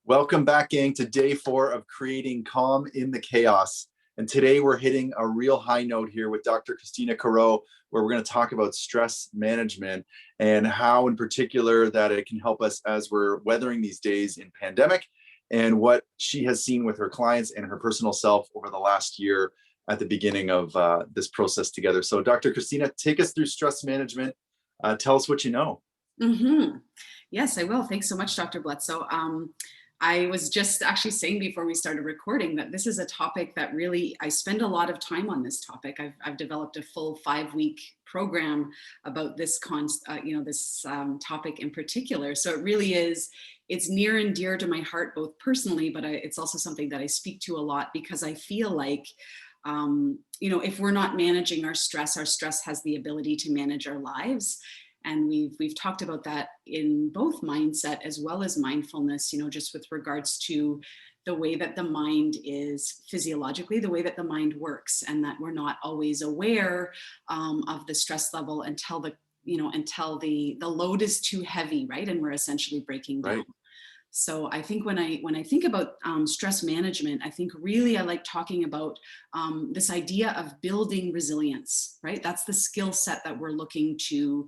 Welcome back, gang, to day 4 of creating calm in the chaos. And today we're hitting a real high note here with Dr. Christina Correau, where we're going to talk about stress management and how in particular that it can help us as we're weathering these days in pandemic, and what she has seen with her clients and her personal self over the last year at the beginning of this process together. So Dr. Christina, take us through stress management. Tell us what you know. Yes, I will. Thanks so much, Dr. Bledsoe. I was just actually saying before we started recording that this is a topic that really, I spend a lot of time on this topic. I've developed a full 5-week program about this topic in particular. So it really is, it's near and dear to my heart, both personally, but it's also something that I speak to a lot because I feel like, if we're not managing our stress has the ability to manage our lives. And we've talked about that in both mindset as well as mindfulness, just with regards to the way that the mind is physiologically, the way that the mind works, and that we're not always aware of the stress level until the load is too heavy, right? And we're essentially breaking down. Right. So I think when I think about stress management, I think really I like talking about this idea of building resilience, right? That's the skill set that we're looking to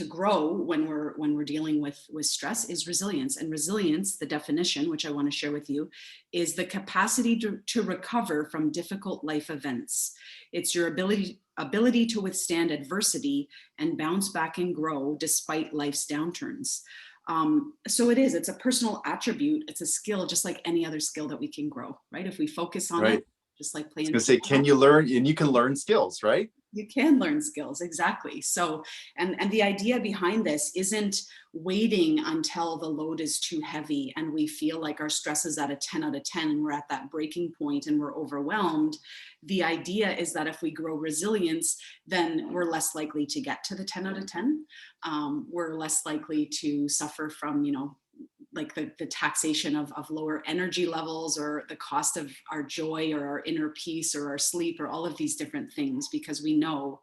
grow when we're dealing with stress, is resilience. And resilience, the definition, which I want to share with you, is the capacity to recover from difficult life events. It's your ability to withstand adversity and bounce back and grow despite life's downturns. So it's a personal attribute. It's a skill, just like any other skill that we can grow, right? If we focus on it, just like playing. I was going to say, can you learn? And you can learn skills, right? You can learn skills, exactly. So, and the idea behind this isn't waiting until the load is too heavy and we feel like our stress is at a 10 out of 10 and we're at that breaking point and we're overwhelmed. The idea is that if we grow resilience, then we're less likely to get to the 10 out of 10. We're less likely to suffer from, like the taxation of lower energy levels, or the cost of our joy or our inner peace or our sleep, or all of these different things, because we know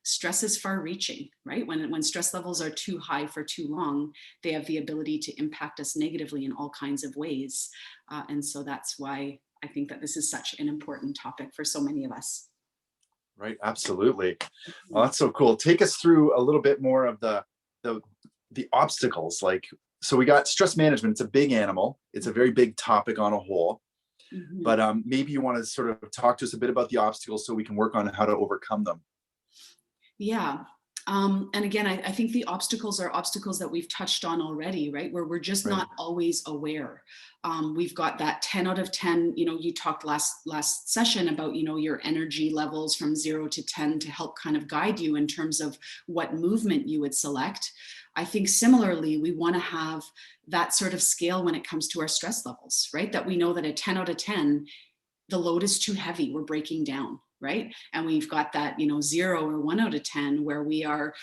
stress is far reaching, right? When stress levels are too high for too long, they have the ability to impact us negatively in all kinds of ways. And so that's why I think that this is such an important topic for so many of us. Right, absolutely. Well, that's so cool. Take us through a little bit more of the obstacles. So we got stress management. It's a big animal. It's a very big topic on a whole. Mm-hmm. But maybe you want to sort of talk to us a bit about the obstacles so we can work on how to overcome them. Yeah. And again, I think the obstacles are obstacles that we've touched on already, right? Where we're just not always aware. We've got that 10 out of 10, you talked last session about, your energy levels from 0 to 10 to help kind of guide you in terms of what movement you would select. I think similarly, we want to have that sort of scale when it comes to our stress levels, right? That we know that a 10 out of 10, the load is too heavy, we're breaking down, right? And we've got that, 0 or 1 out of 10 where we are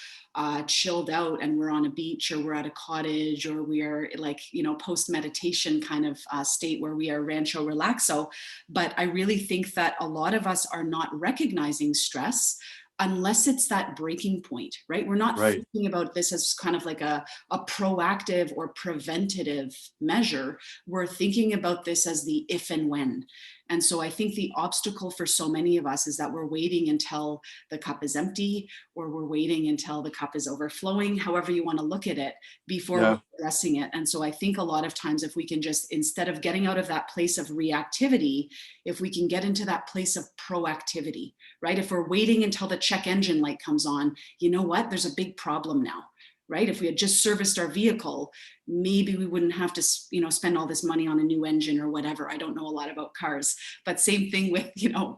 chilled out and we're on a beach, or we're at a cottage, or we are like, post-meditation kind of state where we are rancho relaxo. But I really think that a lot of us are not recognizing stress unless it's that breaking point, right? We're not thinking about this as kind of like a proactive or preventative measure. We're thinking about this as the if and when. And so I think the obstacle for so many of us is that we're waiting until the cup is empty, or we're waiting until the cup is overflowing, however you want to look at it, before we're addressing it. And so I think a lot of times, if we can just, instead of getting out of that place of reactivity, if we can get into that place of proactivity, right? If we're waiting until the check engine light comes on, you know what? There's a big problem now. Right? If we had just serviced our vehicle, maybe we wouldn't have to, spend all this money on a new engine or whatever. I don't know a lot about cars, but same thing with,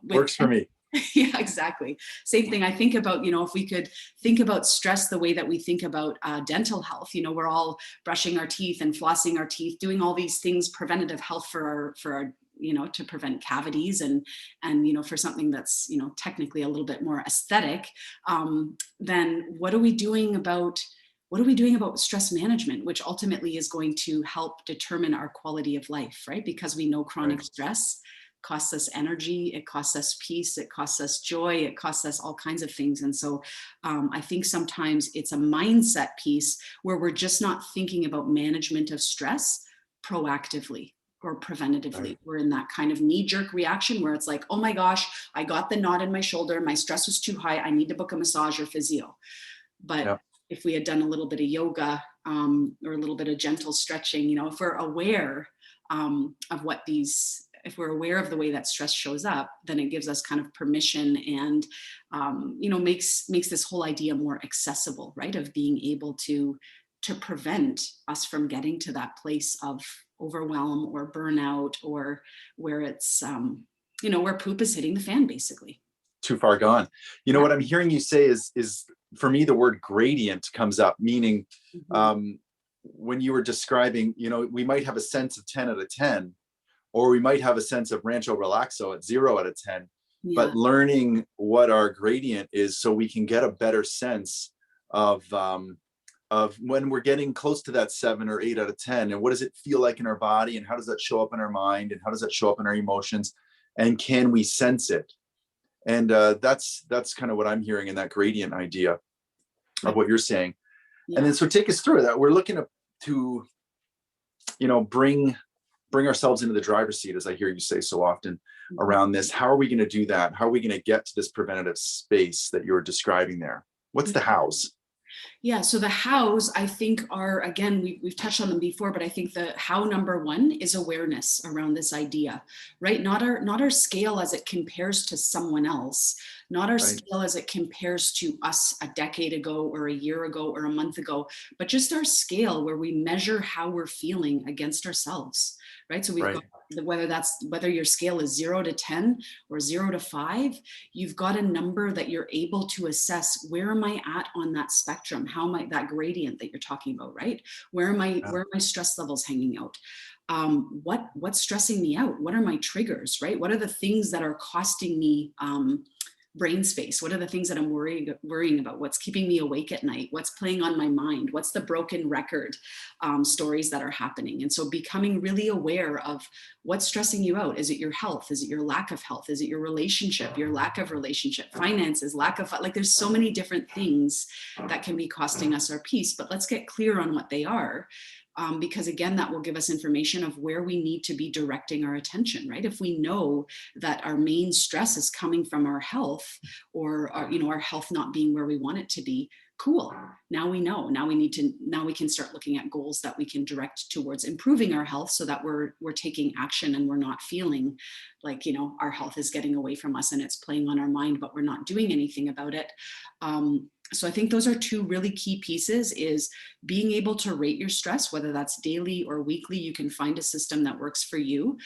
works for me. Yeah, exactly. Same thing. I think about, if we could think about stress the way that we think about dental health, we're all brushing our teeth and flossing our teeth, doing all these things, preventative health for our to prevent cavities and for something that's, technically a little bit more aesthetic, then what are we doing about stress management, which ultimately is going to help determine our quality of life, right? Because we know chronic stress costs us energy, it costs us peace, it costs us joy, it costs us all kinds of things. And so I think sometimes it's a mindset piece where we're just not thinking about management of stress proactively or preventatively. Right. We're in that kind of knee-jerk reaction where it's like, oh my gosh, I got the knot in my shoulder, my stress was too high, I need to book a massage or physio. But Yeah. if we had done a little bit of yoga, or a little bit of gentle stretching, if we're aware, of what these, if we're aware of the way that stress shows up, then it gives us kind of permission and, makes this whole idea more accessible, right? Of being able to prevent us from getting to that place of overwhelm or burnout, or where it's, where poop is hitting the fan, basically. Too far gone. Yeah. What I'm hearing you say is for me, the word gradient comes up, meaning Mhm. when you were describing, we might have a sense of 10 out of 10, or we might have a sense of Rancho Relaxo at 0 out of 10, Yeah. but learning what our gradient is so we can get a better sense of when we're getting close to that 7 or 8 out of 10, and what does it feel like in our body, and how does that show up in our mind, and how does that show up in our emotions, and can we sense it? And that's kind of what I'm hearing in that gradient idea of what you're saying. And Yeah. then so take us through that. We're looking to bring ourselves into the driver's seat, as I hear you say so often Mhm. around this. How are we going to do that? How are we going to get to this preventative space that you're describing there? What's the hows? Yeah, so the hows, I think, are, again, we've touched on them before, but I think the how number one is awareness around this idea, right? Not our scale as it compares to someone else, not our Right. scale as it compares to us a decade ago or a year ago or a month ago, but just our scale where we measure how we're feeling against ourselves, right? So we've Right. got whether your scale is 0 to 10 or 0 to 5, you've got a number that you're able to assess, where am I at on that spectrum? How am I, that gradient that you're talking about, right? Yeah. Where are my stress levels hanging out? What's stressing me out? What are my triggers, right? What are the things that are costing me brain space? What are the things that I'm worrying about? What's keeping me awake at night? What's playing on my mind? What's the broken record, stories that are happening? And so becoming really aware of what's stressing you out. Is it your health? Is it your lack of health? Is it your relationship, your lack of relationship, finances, lack of, like, there's so many different things that can be costing us our peace, but let's get clear on what they are. Because again, that will give us information of where we need to be directing our attention, right? If we know that our main stress is coming from our health, or our health not being where we want it to be, cool. Now we know. Now we can start looking at goals that we can direct towards improving our health, so that we're taking action and we're not feeling like, our health is getting away from us and it's playing on our mind, but we're not doing anything about it. So I think those are two really key pieces: is being able to rate your stress, whether that's daily or weekly. You can find a system that works for you.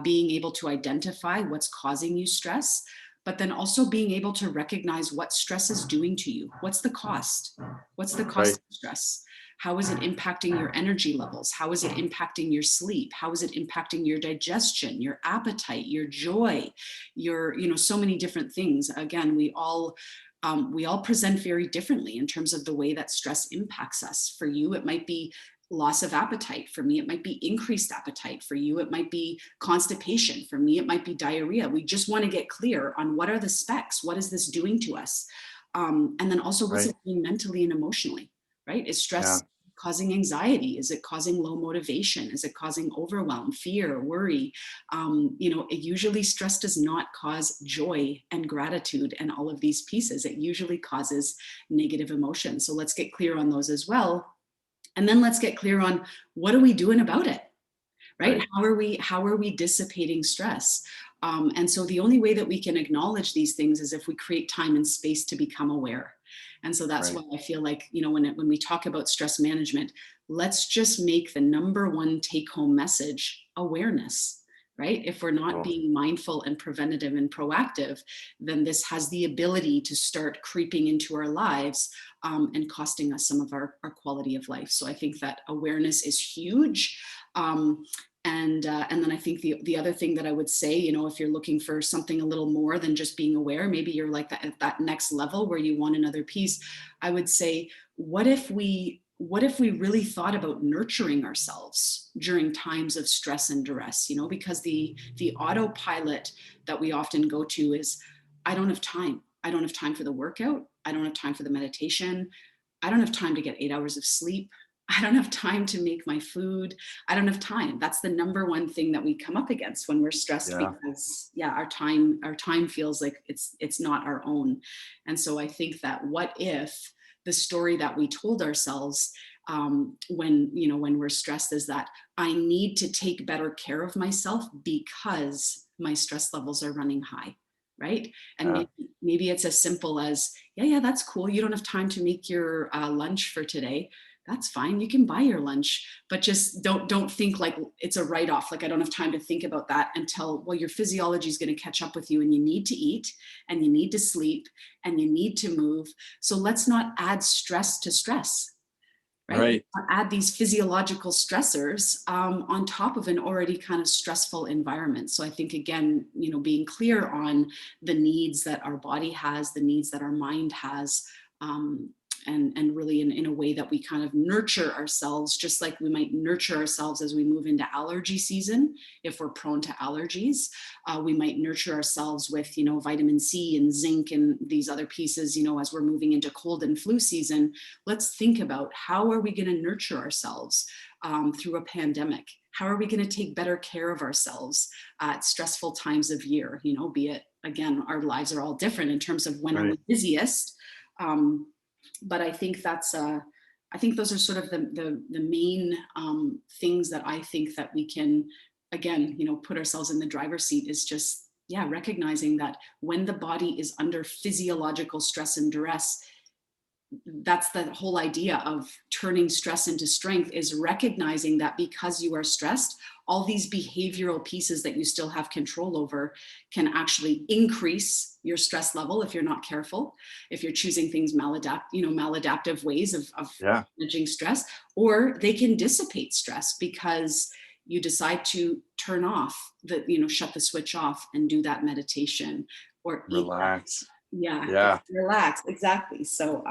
Being able to identify what's causing you stress, but then also being able to recognize what stress is doing to you. What's the cost? What's the cost Right. of stress? How is it impacting your energy levels? How is it impacting your sleep? How is it impacting your digestion, your appetite, your joy, so many different things. Again, we all present very differently in terms of the way that stress impacts us. For you, it might be loss of appetite. For me, it might be increased appetite. For you, it might be constipation. For me, it might be diarrhea. We just want to get clear on what are the specs. What is this doing to us? And then also, what's Right. it doing mentally and emotionally, right? Is Yeah. stress causing anxiety? Is it causing low motivation? Is it causing overwhelm, fear, worry? Usually stress does not cause joy and gratitude and all of these pieces. It usually causes negative emotions. So let's get clear on those as well. And then let's get clear on, what are we doing about it, right? Right. How are we dissipating stress? And so the only way that we can acknowledge these things is if we create time and space to become aware. And so that's Right. why I feel like, when we talk about stress management, let's just make the number one take home message awareness, right? If we're not Cool. being mindful and preventative and proactive, then this has the ability to start creeping into our lives, and costing us some of our quality of life. So I think that awareness is huge. And then I think the other thing that I would say, if you're looking for something a little more than just being aware, maybe you're like that at that next level where you want another piece. I would say, what if we really thought about nurturing ourselves during times of stress and duress? Because the autopilot that we often go to is, I don't have time. I don't have time for the workout. I don't have time for the meditation. I don't have time to get 8 hours of sleep. I don't have time to make my food. I don't have time. That's the number one thing that we come up against when we're stressed, Yeah. because yeah, our time feels like it's not our own. And so I think that what if the story that we told ourselves, when when we're stressed, is that I need to take better care of myself because my stress levels are running high, right? And Yeah. maybe it's as simple as, yeah, that's cool. You don't have time to make your lunch for today. That's fine. You can buy your lunch, but just don't think like it's a write off. Like I don't have time to think about that until, well, your physiology is going to catch up with you, and you need to eat, and you need to sleep, and you need to move. So let's not add stress to stress, right? Right. Add these physiological stressors on top of an already kind of stressful environment. So I think, again, being clear on the needs that our body has, the needs that our mind has, and really in a way that we kind of nurture ourselves, just like we might nurture ourselves as we move into allergy season. If we're prone to allergies, we might nurture ourselves with, vitamin C and zinc and these other pieces, as we're moving into cold and flu season. Let's think about, how are we going to nurture ourselves through a pandemic? How are we going to take better care of ourselves at stressful times of year? Be it, again, our lives are all different in terms of when are we Right. busiest. But I think I think those are sort of the main things that I think that we can, again, put ourselves in the driver's seat, is just, yeah, recognizing that when the body is under physiological stress and duress, that's the whole idea of turning stress into strength, is recognizing that because you are stressed, all these behavioral pieces that you still have control over can actually increase your stress level if you're not careful, if you're choosing things maladaptive ways of Yeah. managing stress, or they can dissipate stress because you decide to turn off shut the switch off and do that meditation or eat that. Relax. Yeah, Yeah. relax, exactly. So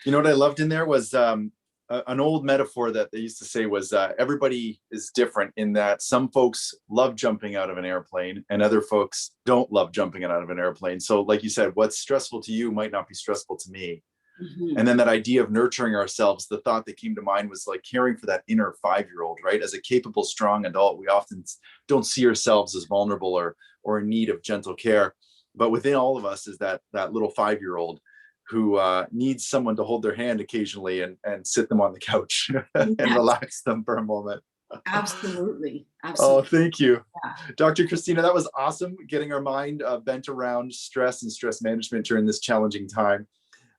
You know what I loved in there was an old metaphor that they used to say was everybody is different in that some folks love jumping out of an airplane and other folks don't love jumping out of an airplane. So, like you said, what's stressful to you might not be stressful to me. And mhm, then that idea of nurturing ourselves, the thought that came to mind was like caring for that inner 5-year-old, right? As a capable, strong adult, we often don't see ourselves as vulnerable or in need of gentle care. But within all of us is that little 5-year-old who needs someone to hold their hand occasionally and sit them on the couch and yes, relax them for a moment. absolutely, Oh, absolutely. thank you. Yeah. Dr. Christina, that was awesome, getting our mind bent around stress and stress management during this challenging time.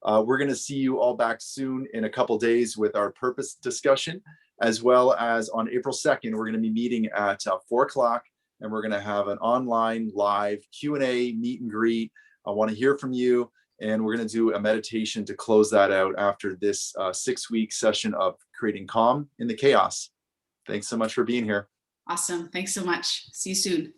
We're going to see you all back soon in a couple days with our purpose discussion, as well as on April 2nd, we're going to be meeting at 4 o'clock, and we're going to have an online live Q&A meet and greet. I want to hear from you, and we're going to do a meditation to close that out after this 6-week session of creating calm in the chaos. Thanks so much for being here. Awesome. Thanks so much. See you soon.